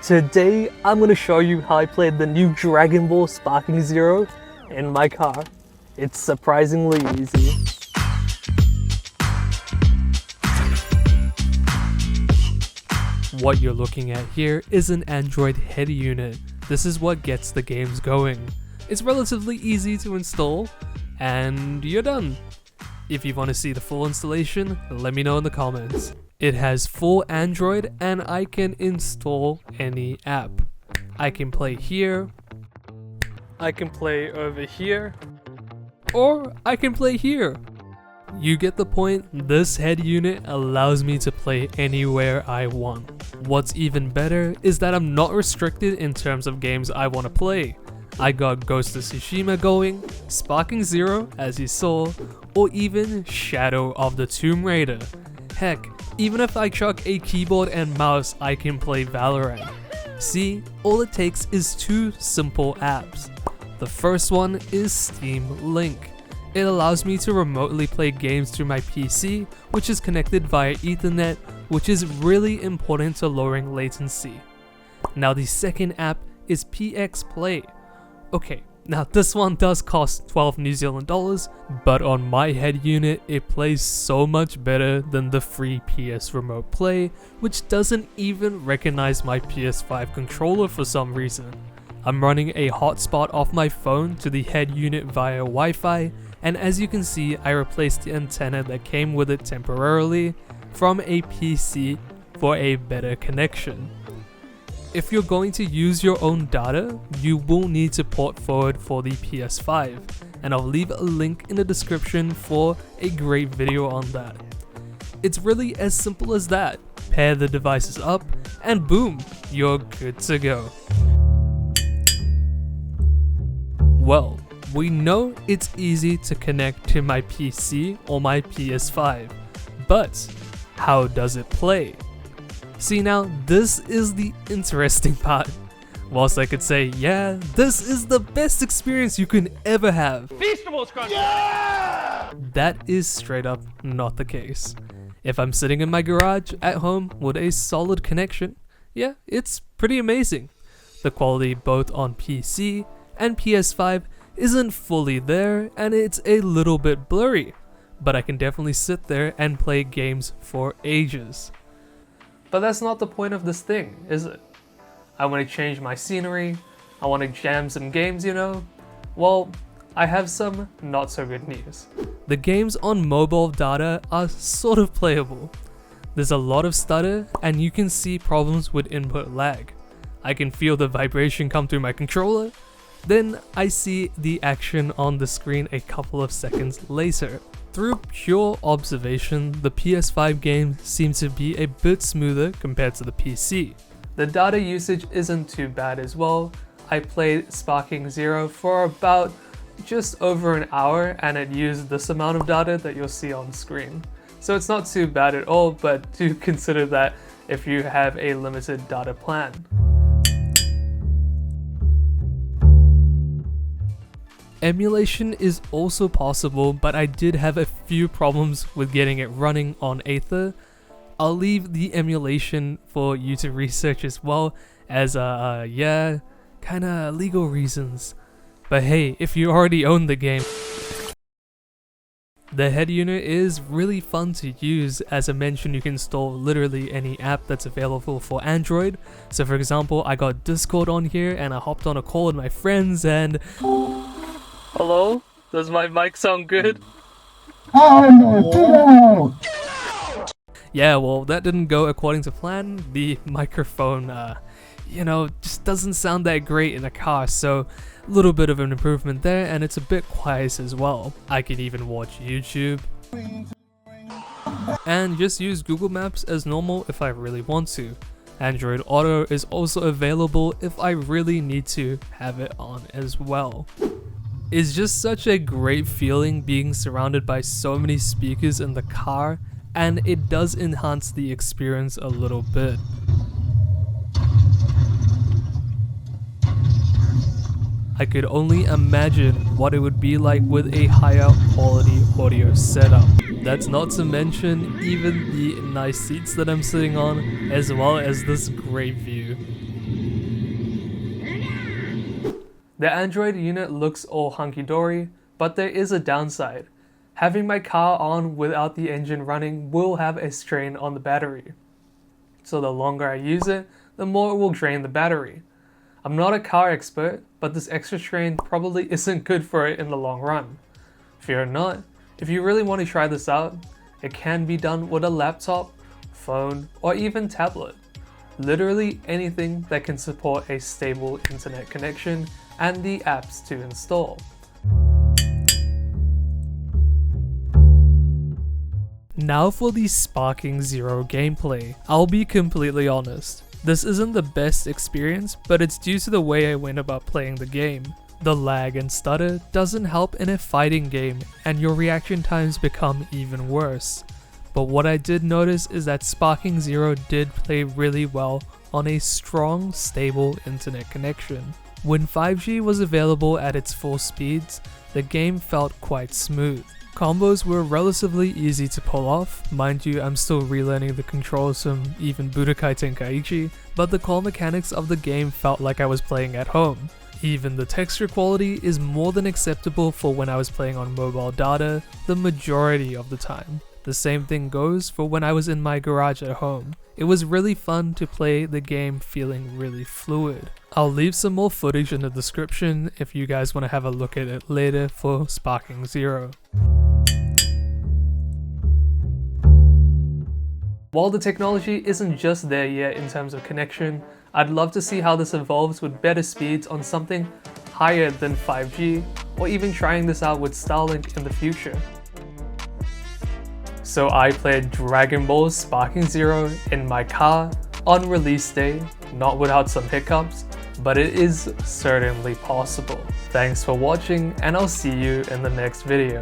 Today, I'm going to show you how I played the new Dragonball Sparking Zero in my car. It's surprisingly easy. What you're looking at here is an Android head unit. This is what gets the games going. It's relatively easy to install, and you're done. If you want to see the full installation, let me know in the comments. It has full Android and I can install any app. I can play here, I can play over here, or I can play here. You get the point. This head unit allows me to play anywhere I want. What's even better is that I'm not restricted in terms of games I want to play. I got Ghost of Tsushima going, Sparking Zero as you saw, or even Shadow of the Tomb Raider. Heck, even if I chuck a keyboard and mouse, I can play Valorant. See, all it takes is two simple apps. The first one is Steam Link. It allows me to remotely play games through my PC, which is connected via Ethernet, which is really important to lowering latency. Now the second app is PX Play. Okay, now this one does cost 12 New Zealand dollars, but on my head unit it plays so much better than the free PS Remote Play, which doesn't even recognize my PS5 controller for some reason. I'm running a hotspot off my phone to the head unit via Wi-Fi, and as you can see, I replaced the antenna that came with it temporarily from a PC for a better connection. If you're going to use your own data, you will need to port forward for the PS5, and I'll leave a link in the description for a great video on that. It's really as simple as that. Pair the devices up, and boom, you're good to go. Well, we know it's easy to connect to my PC or my PS5, but how does it play? See, now this is the interesting part. Whilst I could say, yeah, this is the best experience you can ever have, Feastables crunch! Yeah! That is straight up not the case. If I'm sitting in my garage at home with a solid connection, yeah, it's pretty amazing. The quality both on PC and PS5 isn't fully there and it's a little bit blurry, but I can definitely sit there and play games for ages. But that's not the point of this thing, is it? I want to change my scenery, I want to jam some games, you know? Well, I have some not so good news. The games on mobile data are sort of playable. There's a lot of stutter and you can see problems with input lag. I can feel the vibration come through my controller, then I see the action on the screen a couple of seconds later. Through pure observation, the PS5 games seem to be a bit smoother compared to the PC. The data usage isn't too bad as well. I played Sparking Zero for about just over an hour and it used this amount of data that you'll see on screen. So it's not too bad at all, but do consider that if you have a limited data plan. Emulation is also possible, but I did have a few problems with getting it running on Aether. I'll leave the emulation for you to research as well as yeah, kinda legal reasons. But hey, if you already own the game, the head unit is really fun to use. As I mentioned, you can install literally any app that's available for Android. So for example, I got Discord on here and I hopped on a call with my friends and hello? Does my mic sound good? Oh no, get out! Yeah, well, that didn't go according to plan. The microphone, you know, just doesn't sound that great in a car, so a little bit of an improvement there, and it's a bit quiet as well. I can even watch YouTube and just use Google Maps as normal if I really want to. Android Auto is also available if I really need to have it on as well. It's just such a great feeling being surrounded by so many speakers in the car, and it does enhance the experience a little bit. I could only imagine what it would be like with a higher quality audio setup. That's not to mention even the nice seats that I'm sitting on, as well as this great view. The Android unit looks all hunky-dory, but there is a downside. Having my car on without the engine running will have a strain on the battery. So the longer I use it, the more it will drain the battery. I'm not a car expert, but this extra strain probably isn't good for it in the long run. Fear not, if you really want to try this out, it can be done with a laptop, phone, or even tablet. Literally anything that can support a stable internet connection and the apps to install. Now for the Sparking Zero gameplay. I'll be completely honest. This isn't the best experience, but it's due to the way I went about playing the game. The lag and stutter doesn't help in a fighting game, and your reaction times become even worse. But what I did notice is that Sparking Zero did play really well on a strong, stable internet connection. When 5G was available at its full speeds, the game felt quite smooth. Combos were relatively easy to pull off. Mind you, I'm still relearning the controls from even Budokai Tenkaichi, but the core mechanics of the game felt like I was playing at home. Even the texture quality is more than acceptable for when I was playing on mobile data the majority of the time. The same thing goes for when I was in my garage at home. It was really fun to play the game feeling really fluid. I'll leave some more footage in the description if you guys want to have a look at it later for Sparking Zero. While the technology isn't just there yet in terms of connection, I'd love to see how this evolves with better speeds on something higher than 5G, or even trying this out with Starlink in the future. So I played Dragonball Sparking Zero in my car on release day, not without some hiccups, but it is certainly possible. Thanks for watching, and I'll see you in the next video.